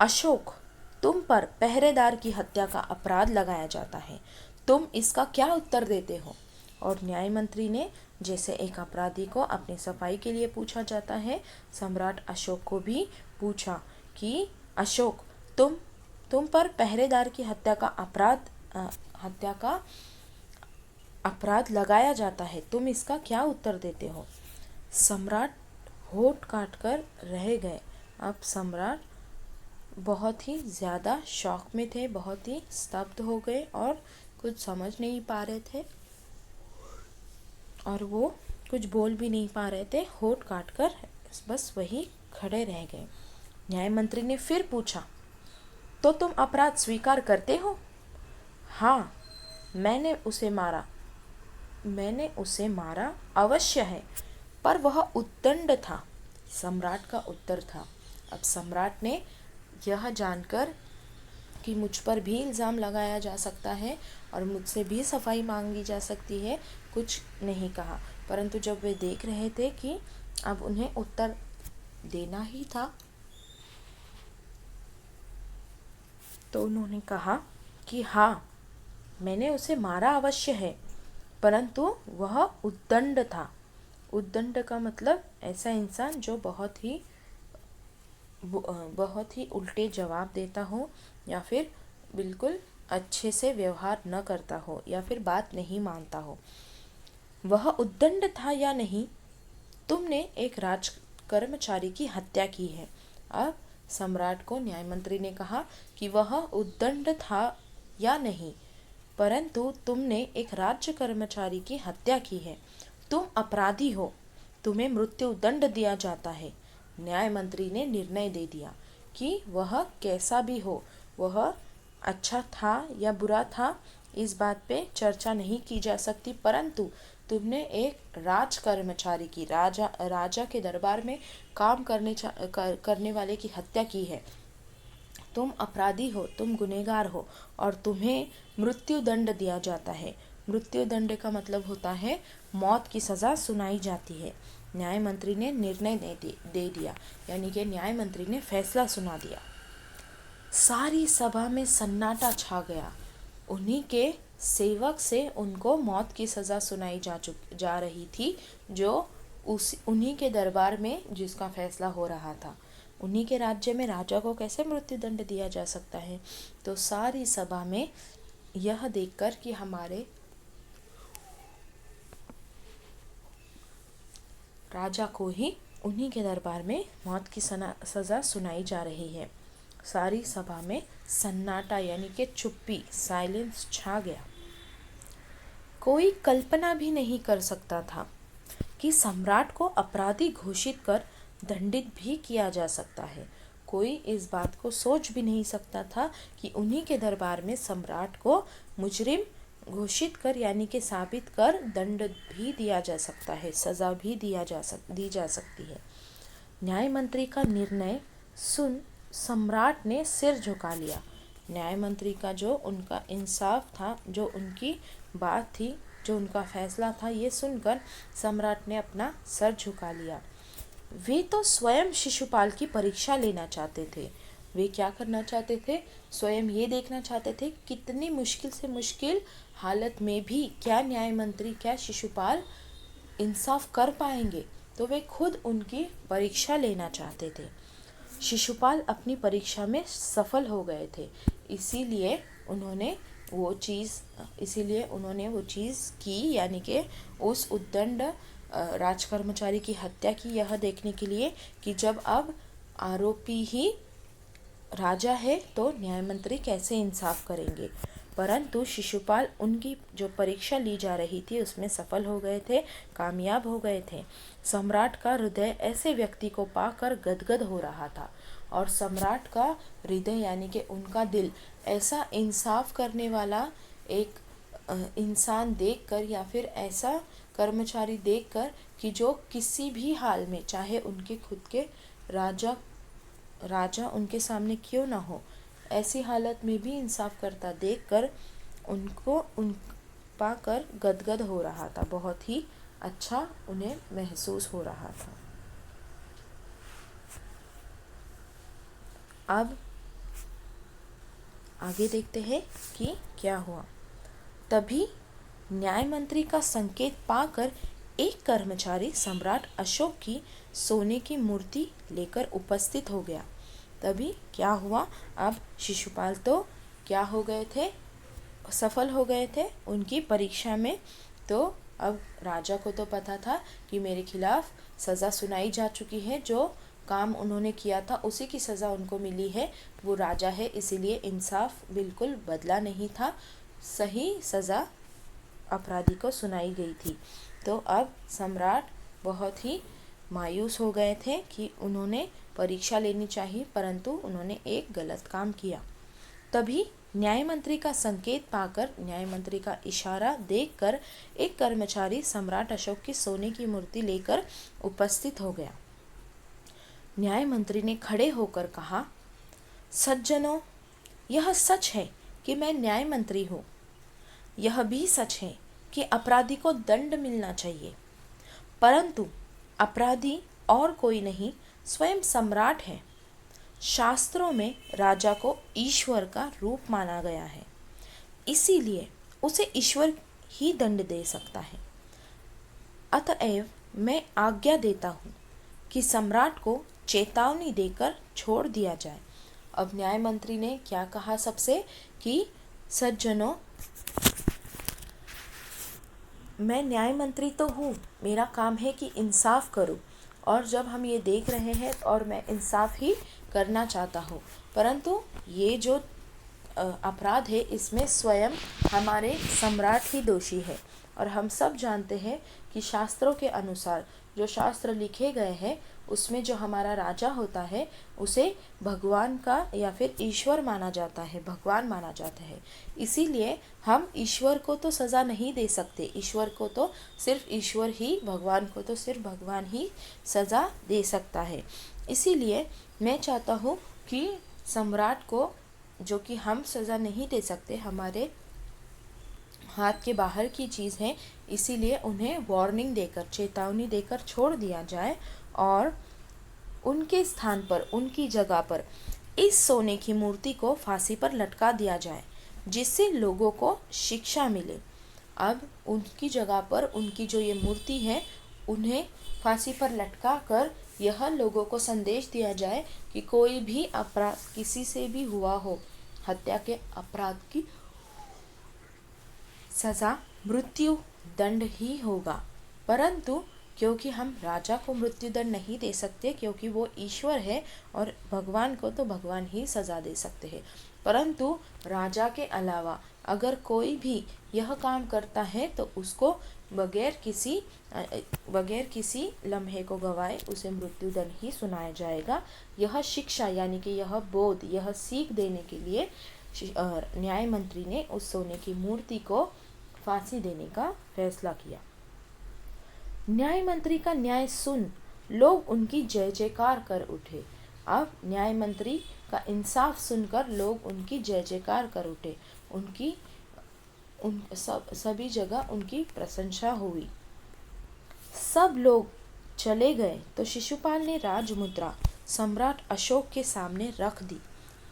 अशोक तुम पर पहरेदार की हत्या का अपराध लगाया जाता है, तुम इसका क्या उत्तर देते हो। और न्याय मंत्री ने, जैसे एक अपराधी को अपनी सफाई के लिए पूछा जाता है, सम्राट अशोक को भी पूछा कि अशोक तुम पर पहरेदार की हत्या का अपराध लगाया जाता है, तुम इसका क्या उत्तर देते हो। सम्राट होठ काट कर रह गए। अब सम्राट बहुत ही ज़्यादा शॉक में थे, बहुत ही स्तब्ध हो गए और कुछ समझ नहीं पा रहे थे और वो कुछ बोल भी नहीं पा रहे थे, होठ काट कर बस वही खड़े रह गए। न्याय मंत्री ने फिर पूछा, तो तुम अपराध स्वीकार करते हो। हाँ, मैंने उसे मारा अवश्य है, पर वह उद्दंड था, सम्राट का उत्तर था। अब सम्राट ने यह जानकर कि मुझ पर भी इल्ज़ाम लगाया जा सकता है और मुझसे भी सफाई मांगी जा सकती है, कुछ नहीं कहा। परंतु जब वे देख रहे थे कि अब उन्हें उत्तर देना ही था, तो उन्होंने कहा कि हाँ, मैंने उसे मारा अवश्य है, परंतु वह उद्दंड था। उद्दंड का मतलब ऐसा इंसान जो बहुत ही उल्टे जवाब देता हो या फिर बिल्कुल अच्छे से व्यवहार न करता हो या फिर बात नहीं मानता हो। वह उद्दंड था या नहीं, तुमने एक राजकर्मचारी की हत्या की है। अब सम्राट को न्याय मंत्री ने कहा कि वह उद्दंड था या नहीं, परंतु तुमने एक राज्य कर्मचारी की हत्या की है, तुम अपराधी हो, तुम्हें मृत्यु दंड दिया जाता है। न्याय मंत्री ने निर्णय दे दिया कि वह कैसा भी हो, वह अच्छा था या बुरा था, इस बात पे चर्चा नहीं की जा सकती, परंतु तुमने एक राजकर्मचारी की, राजा के दरबार में काम करने वाले की हत्या की है, तुम अपराधी हो, तुम गुनहगार हो और तुम्हें मृत्यु दंड दिया जाता है। मृत्यु दंड का मतलब होता है मौत की सज़ा सुनाई जाती है। न्याय मंत्री ने निर्णय दे दिया, यानी कि न्याय मंत्री ने फैसला सुना दिया। सारी सभा में सन्नाटा छा गया। उन्हीं के सेवक से उनको मौत की सज़ा सुनाई जा रही थी, जो उन्हीं के दरबार में जिसका फैसला हो रहा था। उन्हीं के राज्य में राजा को कैसे मृत्युदंड दिया जा सकता है। तो सारी सभा में यह देखकर कि हमारे राजा को ही उन्हीं के दरबार में मौत की सज़ा सुनाई जा रही है, सारी सभा में सन्नाटा यानी कि चुप्पी, साइलेंस छा गया। कोई कल्पना भी नहीं कर सकता था कि सम्राट को अपराधी घोषित कर दंडित भी किया जा सकता है। कोई इस बात को सोच भी नहीं सकता था कि उन्हीं के दरबार में सम्राट को मुजरिम घोषित कर यानी कि साबित कर दंड भी दिया जा सकता है, सज़ा भी दी जा सकती है। न्याय मंत्री का निर्णय सुन सम्राट ने सिर झुका लिया। न्याय मंत्री का जो उनका इंसाफ था, जो उनकी बात थी, जो उनका फैसला था, ये सुनकर सम्राट ने अपना सर झुका लिया। वे तो स्वयं शिशुपाल की परीक्षा लेना चाहते थे। वे क्या करना चाहते थे? स्वयं ये देखना चाहते थे कितनी मुश्किल से मुश्किल हालत में भी क्या न्याय मंत्री, क्या शिशुपाल इंसाफ कर पाएंगे। तो वे खुद उनकी परीक्षा लेना चाहते थे। शिशुपाल अपनी परीक्षा में सफल हो गए थे, इसीलिए उन्होंने वो चीज़ की, यानी कि उस उद्दंड राजकर्मचारी की हत्या की, यह देखने के लिए कि जब अब आरोपी ही राजा है तो न्याय मंत्री कैसे इंसाफ करेंगे। परंतु शिशुपाल उनकी जो परीक्षा ली जा रही थी उसमें सफल हो गए थे, कामयाब हो गए थे। सम्राट का हृदय ऐसे व्यक्ति को पाकर गदगद हो रहा था, और सम्राट का हृदय यानी कि उनका दिल ऐसा इंसाफ करने वाला एक इंसान देखकर, या फिर ऐसा कर्मचारी देखकर कि जो किसी भी हाल में, चाहे उनके खुद के राजा उनके सामने क्यों ना हो, ऐसी हालत में भी इंसाफ करता देखकर उन पाकर गदगद हो रहा था। बहुत ही अच्छा उन्हें महसूस हो रहा था। अब आगे देखते हैं कि क्या हुआ। तभी न्याय मंत्री का संकेत पाकर एक कर्मचारी सम्राट अशोक की सोने की मूर्ति लेकर उपस्थित हो गया। तभी क्या हुआ, अब शिशुपाल तो क्या हो गए थे, सफल हो गए थे उनकी परीक्षा में। तो अब राजा को तो पता था कि मेरे खिलाफ सज़ा सुनाई जा चुकी है, जो काम उन्होंने किया था उसी की सज़ा उनको मिली है। वो राजा है, इसीलिए इंसाफ बिल्कुल बदला नहीं था, सही सज़ा अपराधी को सुनाई गई थी। तो अब सम्राट बहुत ही मायूस हो गए थे कि उन्होंने परीक्षा लेनी चाहिए, परंतु उन्होंने एक गलत काम किया। तभी न्याय मंत्री का संकेत पाकर, न्याय मंत्री का इशारा देखकर एक कर्मचारी सम्राट अशोक की सोने की मूर्ति लेकर उपस्थित हो गया। न्याय मंत्री ने खड़े होकर कहा, सज्जनों, यह सच है कि मैं न्याय मंत्री हूँ। यह भी सच है कि अपराधी को दंड मिलना चाहिए, परंतु अपराधी और कोई नहीं, स्वयं सम्राट है। शास्त्रों में राजा को ईश्वर का रूप माना गया है, इसीलिए उसे ईश्वर ही दंड दे सकता है। अतएव मैं आज्ञा देता हूँ कि सम्राट को चेतावनी देकर छोड़ दिया जाए। अब न्याय मंत्री ने क्या कहा सबसे कि सज्जनों, मैं न्याय मंत्री तो हूँ, मेरा काम है कि इंसाफ करूँ, और जब हम ये देख रहे हैं और मैं इंसाफ ही करना चाहता हूँ, परंतु ये जो अपराध है इसमें स्वयं हमारे सम्राट ही दोषी है। और हम सब जानते हैं कि शास्त्रों के अनुसार जो शास्त्र लिखे गए हैं उसमें जो हमारा राजा होता है उसे भगवान का या फिर ईश्वर माना जाता है, भगवान माना जाता है। इसीलिए हम ईश्वर को तो सज़ा नहीं दे सकते, ईश्वर को तो सिर्फ ईश्वर ही, भगवान को तो सिर्फ भगवान ही सज़ा दे सकता है। इसीलिए मैं चाहता हूँ कि सम्राट को, जो कि हम सज़ा नहीं दे सकते, हमारे हाथ के बाहर की चीज़ है, इसीलिए उन्हें वार्निंग देकर, चेतावनी देकर छोड़ दिया जाए, और उनके स्थान पर, उनकी जगह पर इस सोने की मूर्ति को फांसी पर लटका दिया जाए, जिससे लोगों को शिक्षा मिले। अब उनकी जगह पर उनकी जो ये मूर्ति है, उन्हें फांसी पर लटका कर यह लोगों को संदेश दिया जाए कि कोई भी अपराध किसी से भी हुआ हो, हत्या के अपराध की सजा मृत्यु दंड ही होगा। परंतु क्योंकि हम राजा को मृत्यु दंड नहीं दे सकते, क्योंकि वो ईश्वर है और भगवान को तो भगवान ही सजा दे सकते हैं, परंतु राजा के अलावा अगर कोई भी यह काम करता है तो उसको बगैर किसी लम्हे को गवाए उसे मृत्यु दंड ही सुनाया जाएगा। यह शिक्षा यानी कि यह बोध, यह सीख देने के लिए न्याय मंत्री ने उस सोने की मूर्ति को फांसी देने का फैसला किया। न्याय मंत्री का न्याय सुन लोग उनकी जय जयकार कर उठे। अब न्याय मंत्री का इंसाफ सुनकर लोग उनकी जय जयकार कर उठे। सभी जगह उनकी प्रशंसा हुई। सब लोग चले गए तो शिशुपाल ने राजमुद्रा सम्राट अशोक के सामने रख दी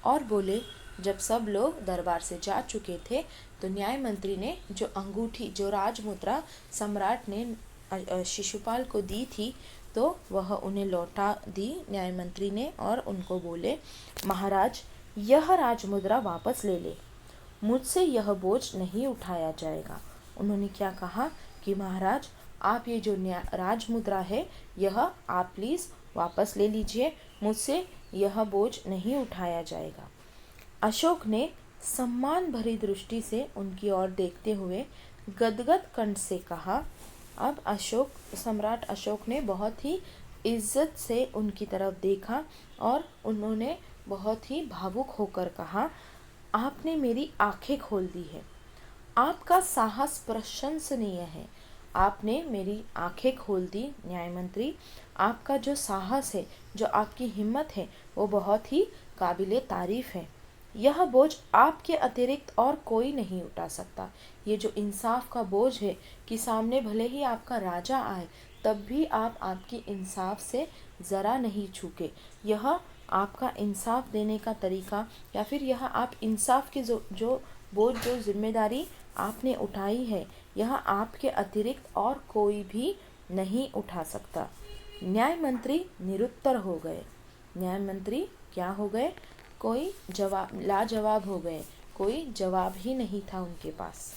और बोले, जब सब लोग दरबार से जा चुके थे तो न्याय मंत्री ने जो अंगूठी, जो राजमुद्रा सम्राट ने शिशुपाल को दी थी, तो वह उन्हें लौटा दी न्याय मंत्री ने और उनको बोले, महाराज यह राजमुद्रा वापस ले ले, मुझसे यह बोझ नहीं उठाया जाएगा। उन्होंने क्या कहा कि महाराज आप ये जो राजमुद्रा है यह आप प्लीज़ वापस ले लीजिए, मुझसे यह बोझ नहीं उठाया जाएगा। अशोक ने सम्मान भरी दृष्टि से उनकी ओर देखते हुए गदगद कंठ से कहा। अब सम्राट अशोक ने बहुत ही इज्जत से उनकी तरफ देखा और उन्होंने बहुत ही भावुक होकर कहा, आपने मेरी आंखें खोल दी है, आपका साहस प्रशंसनीय है। आपने मेरी आंखें खोल दी न्याय मंत्री, आपका जो साहस है, जो आपकी हिम्मत है, वो बहुत ही काबिले तारीफ है। यह बोझ आपके अतिरिक्त और कोई नहीं उठा सकता। ये जो इंसाफ का बोझ है कि सामने भले ही आपका राजा आए तब भी आप आपकी इंसाफ से ज़रा नहीं चूके। यह आपका इंसाफ देने का तरीका या फिर यह आप इंसाफ की जो बोझ, जो जिम्मेदारी आपने उठाई है, यह आपके अतिरिक्त और कोई भी नहीं उठा सकता। न्याय मंत्री निरुत्तर हो गए। न्याय मंत्री क्या हो गए? कोई लाजवाब हो गए, कोई जवाब ही नहीं था उनके पास।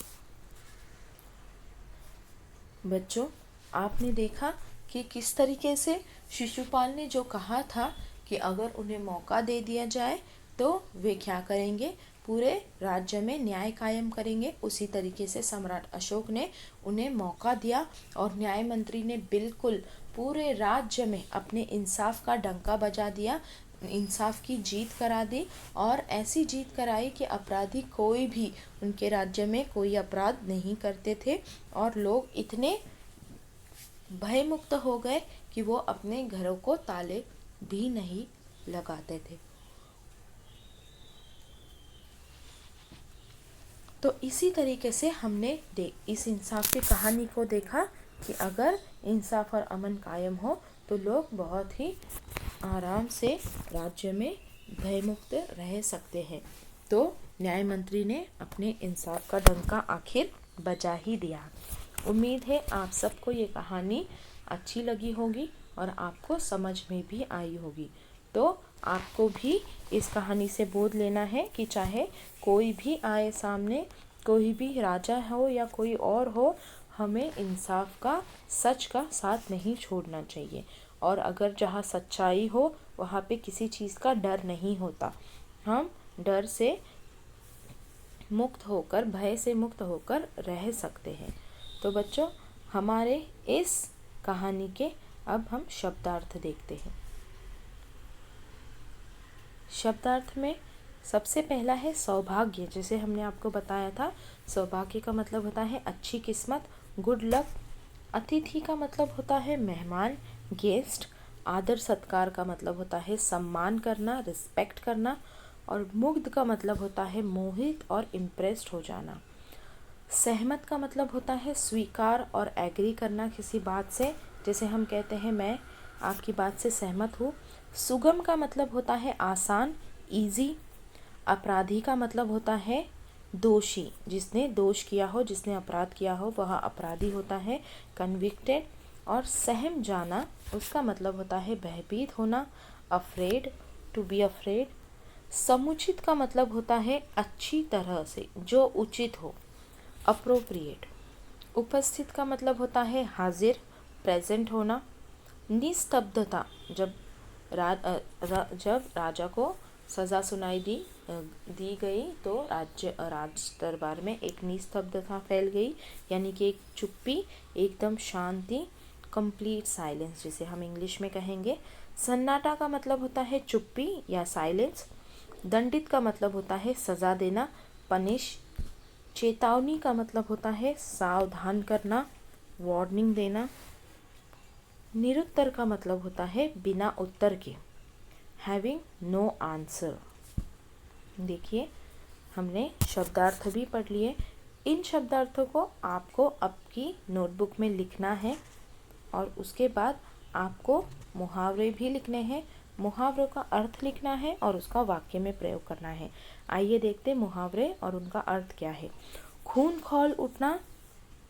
बच्चों, आपने देखा कि किस तरीके से शिशुपाल ने जो कहा था कि अगर उन्हें मौका दे दिया जाए तो वे क्या करेंगे, पूरे राज्य में न्याय कायम करेंगे। उसी तरीके से सम्राट अशोक ने उन्हें मौका दिया और न्याय मंत्री ने बिल्कुल पूरे राज्य में अपने इंसाफ का डंका बजा दिया, इंसाफ की जीत करा दी और ऐसी जीत कराई कि अपराधी कोई भी उनके राज्य में कोई अपराध नहीं करते थे और लोग इतने भयमुक्त हो गए कि वो अपने घरों को ताले भी नहीं लगाते थे। तो इसी तरीके से हमने इस इंसाफ की कहानी को देखा कि अगर इंसाफ और अमन कायम हो तो लोग बहुत ही आराम से राज्य में भयमुक्त रह सकते हैं। तो न्याय मंत्री ने अपने इंसाफ का डंका आखिर बजा ही दिया। उम्मीद है आप सबको ये कहानी अच्छी लगी होगी और आपको समझ में भी आई होगी। तो आपको भी इस कहानी से बोध लेना है कि चाहे कोई भी आए सामने, कोई भी राजा हो या कोई और हो, हमें इंसाफ का, सच का साथ नहीं छोड़ना चाहिए। और अगर जहाँ सच्चाई हो वहाँ पे किसी चीज़ का डर नहीं होता। हम डर से मुक्त होकर, भय से मुक्त होकर रह सकते हैं। तो बच्चों, हमारे इस कहानी के अब हम शब्दार्थ देखते हैं। शब्दार्थ में सबसे पहला है सौभाग्य। जैसे हमने आपको बताया था, सौभाग्य का मतलब होता है अच्छी किस्मत, गुड लक। अतिथि का मतलब होता है मेहमान, गेस्ट। आदर सत्कार का मतलब होता है सम्मान करना, रिस्पेक्ट करना। और मुग्ध का मतलब होता है मोहित और इम्प्रेस्ड हो जाना। सहमत का मतलब होता है स्वीकार और एग्री करना किसी बात से, जैसे हम कहते हैं मैं आपकी बात से सहमत हूँ। सुगम का मतलब होता है आसान, इजी। अपराधी का मतलब होता है दोषी, जिसने दोष किया हो, जिसने अपराध किया हो वह अपराधी होता है, कन्विक्टेड। और सहम जाना, उसका मतलब होता है भयभीत होना, अफ्रेड, टू बी अफ्रेड। समुचित का मतलब होता है अच्छी तरह से, जो उचित हो, अप्रोप्रिएट। उपस्थित का मतलब होता है हाजिर, प्रेजेंट होना। निस्तब्धता, जब राजा को सज़ा सुनाई दी गई तो राज दरबार में एक निस्तब्धता फैल गई, यानी कि एक चुप्पी, एकदम शांति, कंप्लीट साइलेंस जिसे हम इंग्लिश में कहेंगे। सन्नाटा का मतलब होता है चुप्पी या साइलेंस। दंडित का मतलब होता है सज़ा देना, पनिश। चेतावनी का मतलब होता है सावधान करना, वार्निंग देना। निरुत्तर का मतलब होता है बिना उत्तर के, हैविंग नो आंसर। देखिए, हमने शब्दार्थ भी पढ़ लिए। इन शब्दार्थों को आपको आपकी नोटबुक में लिखना है और उसके बाद आपको मुहावरे भी लिखने हैं। मुहावरों का अर्थ लिखना है और उसका वाक्य में प्रयोग करना है। आइए देखते मुहावरे और उनका अर्थ क्या है। खून खौल उठना।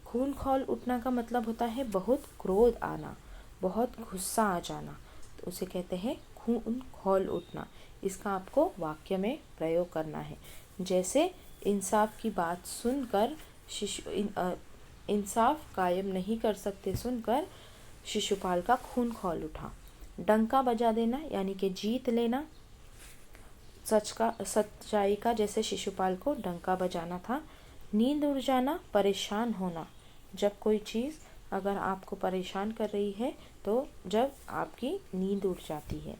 खून खौल उठना का मतलब होता है बहुत क्रोध आना, बहुत गुस्सा आ जाना, तो उसे कहते हैं खून खौल उठना। इसका आपको वाक्य में प्रयोग करना है। जैसे इंसाफ की बात सुनकर इंसाफ कायम नहीं कर सकते सुनकर शिशुपाल का खून खौल उठा। डंका बजा देना यानी कि जीत लेना, सच्चाई का जैसे शिशुपाल को डंका बजाना था। नींद उड़ जाना, परेशान होना, जब कोई चीज़ अगर आपको परेशान कर रही है तो जब आपकी नींद उड़ जाती है।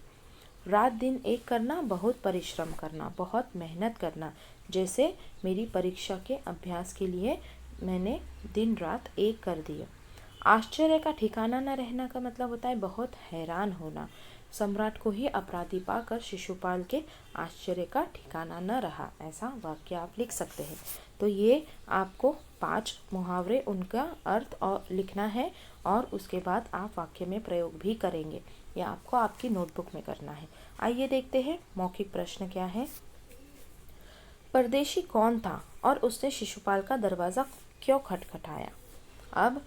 रात दिन एक करना, बहुत परिश्रम करना, बहुत मेहनत करना, जैसे मेरी परीक्षा के अभ्यास के लिए मैंने दिन रात एक कर दिया। आश्चर्य का ठिकाना न रहना का मतलब होता है बहुत हैरान होना। सम्राट को ही अपराधी पाकर शिशुपाल के आश्चर्य का ठिकाना न रहा, ऐसा वाक्य आप लिख सकते हैं। तो ये आपको 5 मुहावरे, उनका अर्थ और लिखना है और उसके बाद आप वाक्य में प्रयोग भी करेंगे। यह आपको आपकी नोटबुक में करना है। आइए देखते हैं मौखिक प्रश्न क्या है। परदेशी कौन था और उसने शिशुपाल का दरवाज़ा क्यों खटखटाया? अब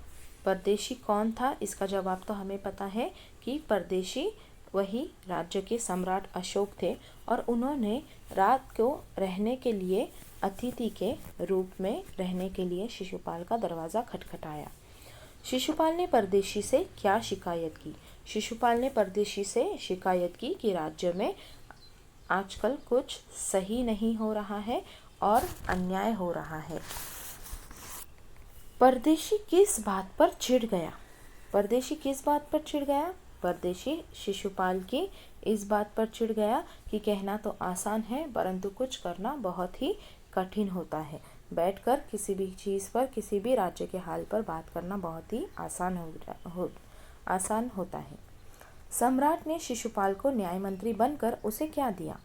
परदेशी कौन था, इसका जवाब तो हमें पता है कि परदेशी वही राज्य के सम्राट अशोक थे और उन्होंने रात को रहने के लिए, अतिथि के रूप में रहने के लिए शिशुपाल का दरवाज़ा खटखटाया। शिशुपाल ने परदेशी से क्या शिकायत की? शिशुपाल ने परदेशी से शिकायत की कि राज्य में आजकल कुछ सही नहीं हो रहा है और अन्याय हो रहा है। परदेशी किस बात पर चिढ़ गया? परदेशी किस बात पर चिढ़ गया? परदेशी शिशुपाल की इस बात पर चिढ़ गया कि कहना तो आसान है परंतु कुछ करना बहुत ही कठिन होता है। बैठकर किसी भी चीज़ पर, किसी भी राज्य के हाल पर बात करना बहुत ही आसान होता है। सम्राट ने शिशुपाल को न्याय मंत्री बनकर उसे क्या दिया?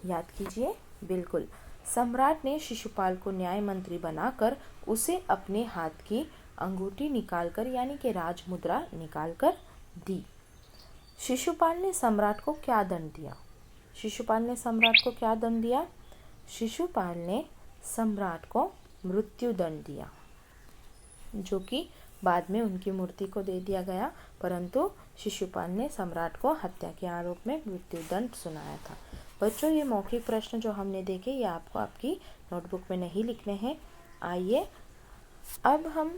याद कीजिए, बिल्कुल, सम्राट ने शिशुपाल को न्याय मंत्री बनाकर उसे अपने हाथ की अंगूठी निकालकर यानी कि राज मुद्रा निकालकर दी। शिशुपाल ने सम्राट को क्या दंड दिया? शिशुपाल ने सम्राट को क्या दंड दिया? शिशुपाल ने सम्राट को मृत्यु दंड दिया, जो कि बाद में उनकी मूर्ति को दे दिया गया, परंतु शिशुपाल ने सम्राट को हत्या के आरोप में मृत्यु दंड सुनाया था। बच्चों, ये मौखिक प्रश्न जो हमने देखे ये आपको आपकी नोटबुक में नहीं लिखने हैं। आइए अब हम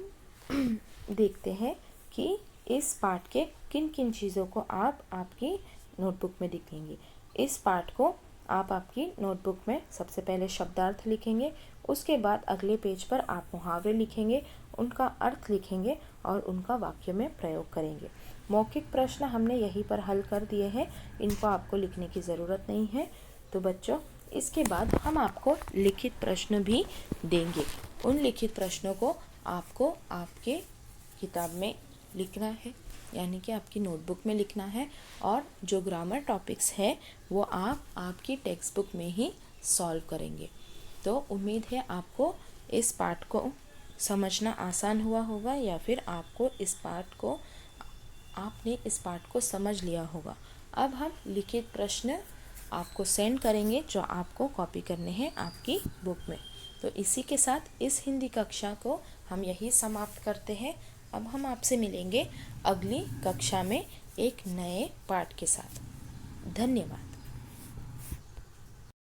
देखते हैं कि इस पाठ के किन किन चीज़ों को आप आपकी नोटबुक में लिखेंगे। इस पाठ को आप आपकी नोटबुक में सबसे पहले शब्दार्थ लिखेंगे, उसके बाद अगले पेज पर आप मुहावरे लिखेंगे, उनका अर्थ लिखेंगे और उनका वाक्य में प्रयोग करेंगे। मौखिक प्रश्न हमने यहीं पर हल कर दिए हैं, इनको आपको लिखने की ज़रूरत नहीं है। तो बच्चों, इसके बाद हम आपको लिखित प्रश्न भी देंगे। उन लिखित प्रश्नों को आपको आपके किताब में लिखना है, यानी कि आपकी नोटबुक में लिखना है, और जो ग्रामर टॉपिक्स है वो आप आपकी टेक्स्ट बुक में ही सॉल्व करेंगे। तो उम्मीद है आपको इस पाठ को समझना आसान हुआ होगा या फिर आपने इस पाठ को समझ लिया होगा। अब हम लिखित प्रश्न आपको सेंड करेंगे, जो आपको कॉपी करने हैं आपकी बुक में। तो इसी के साथ इस हिंदी कक्षा को हम यही समाप्त करते हैं। अब हम आपसे मिलेंगे अगली कक्षा में एक नए पाठ के साथ। धन्यवाद।